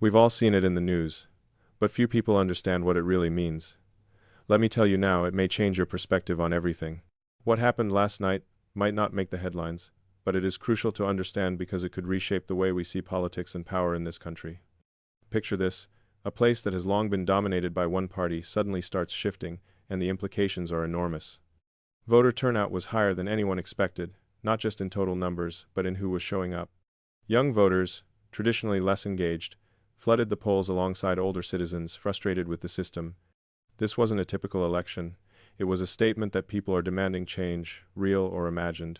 We've all seen it in the news, but few people understand what it really means. Let me tell you now, it may change your perspective on everything. What happened last night might not make the headlines, but it is crucial to understand because it could reshape the way we see politics and power in this country. Picture this: a place that has long been dominated by one party suddenly starts shifting, and the implications are enormous. Voter turnout was higher than anyone expected, not just in total numbers, but in who was showing up. Young voters, traditionally less engaged, flooded the polls alongside older citizens frustrated with the system. This wasn't a typical election. It was a statement that people are demanding change, real or imagined.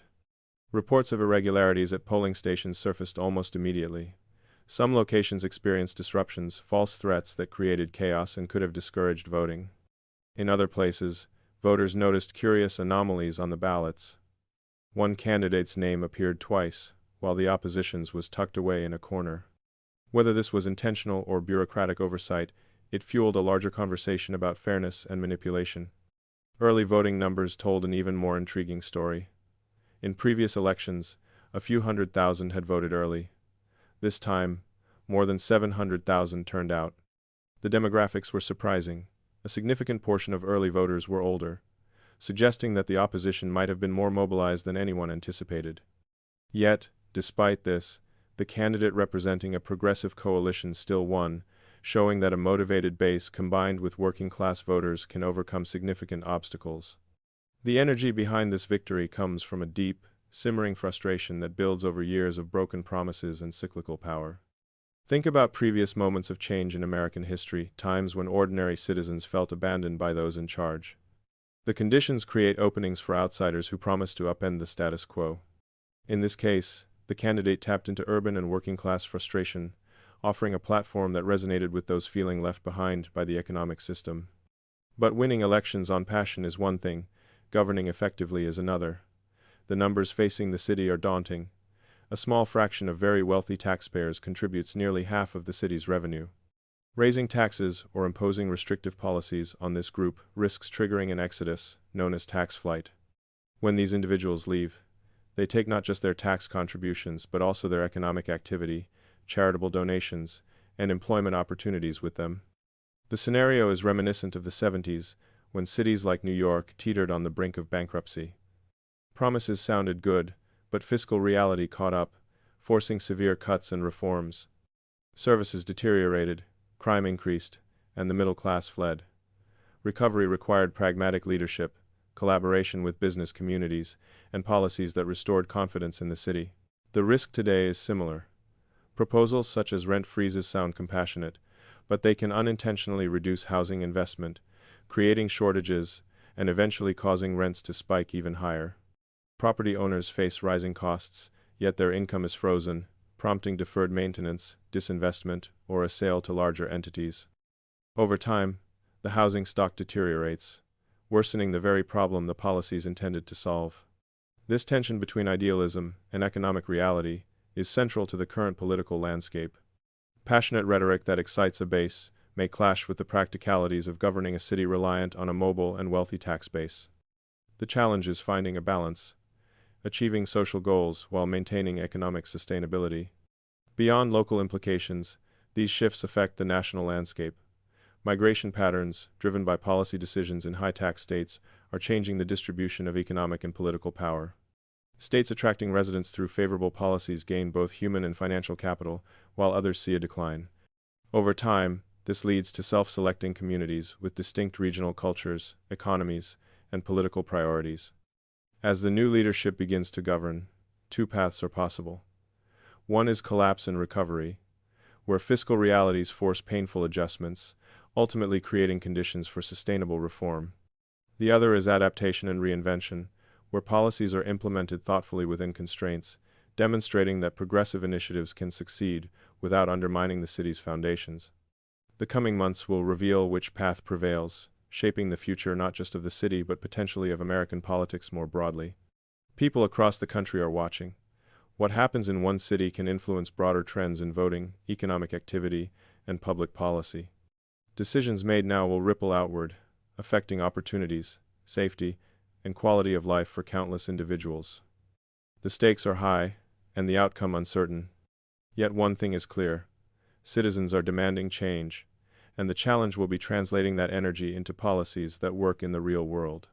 Reports of irregularities at polling stations surfaced almost immediately. Some locations experienced disruptions, false threats that created chaos and could have discouraged voting. In other places, voters noticed curious anomalies on the ballots. One candidate's name appeared twice, while the opposition's was tucked away in a corner. Whether this was intentional or bureaucratic oversight, it fueled a larger conversation about fairness and manipulation. Early voting numbers told an even more intriguing story. In previous elections, a few 100,000 had voted early. This time, more than 700,000 turned out. The demographics were surprising. A significant portion of early voters were older, suggesting that the opposition might have been more mobilized than anyone anticipated. Yet, despite this, the candidate representing a progressive coalition still won, showing that a motivated base combined with working-class voters can overcome significant obstacles. The energy behind this victory comes from a deep, simmering frustration that builds over years of broken promises and cyclical power. Think about previous moments of change in American history, times when ordinary citizens felt abandoned by those in charge. The conditions create openings for outsiders who promise to upend the status quo. In this case, the candidate tapped into urban and working-class frustration, offering a platform that resonated with those feeling left behind by the economic system. But winning elections on passion is one thing, governing effectively is another. The numbers facing the city are daunting. A small fraction of very wealthy taxpayers contributes nearly half of the city's revenue. Raising taxes or imposing restrictive policies on this group risks triggering an exodus, known as tax flight. When these individuals leave, they take not just their tax contributions but also their economic activity, charitable donations, and employment opportunities with them. The scenario is reminiscent of the 70s, when cities like New York teetered on the brink of bankruptcy. Promises sounded good, but fiscal reality caught up, forcing severe cuts and reforms. Services deteriorated, crime increased, and the middle class fled. Recovery required pragmatic leadership, collaboration with business communities, and policies that restored confidence in the city. The risk today is similar. Proposals such as rent freezes sound compassionate, but they can unintentionally reduce housing investment, creating shortages, and eventually causing rents to spike even higher. Property owners face rising costs, yet their income is frozen, prompting deferred maintenance, disinvestment, or a sale to larger entities. Over time, the housing stock deteriorates, worsening the very problem the policies intended to solve. This tension between idealism and economic reality is central to the current political landscape. Passionate rhetoric that excites a base may clash with the practicalities of governing a city reliant on a mobile and wealthy tax base. The challenge is finding a balance, achieving social goals while maintaining economic sustainability. Beyond local implications, these shifts affect the national landscape. Migration patterns, driven by policy decisions in high-tax states, are changing the distribution of economic and political power. States attracting residents through favorable policies gain both human and financial capital, while others see a decline. Over time, this leads to self-selecting communities with distinct regional cultures, economies, and political priorities. As the new leadership begins to govern, two paths are possible. One is collapse and recovery, where fiscal realities force painful adjustments, ultimately creating conditions for sustainable reform. The other is adaptation and reinvention, where policies are implemented thoughtfully within constraints, demonstrating that progressive initiatives can succeed without undermining the city's foundations. The coming months will reveal which path prevails, shaping the future not just of the city but potentially of American politics more broadly. People across the country are watching. What happens in one city can influence broader trends in voting, economic activity, and public policy. Decisions made now will ripple outward, affecting opportunities, safety, and quality of life for countless individuals. The stakes are high, and the outcome uncertain. Yet one thing is clear: Citizens are demanding change, and the challenge will be translating that energy into policies that work in the real world.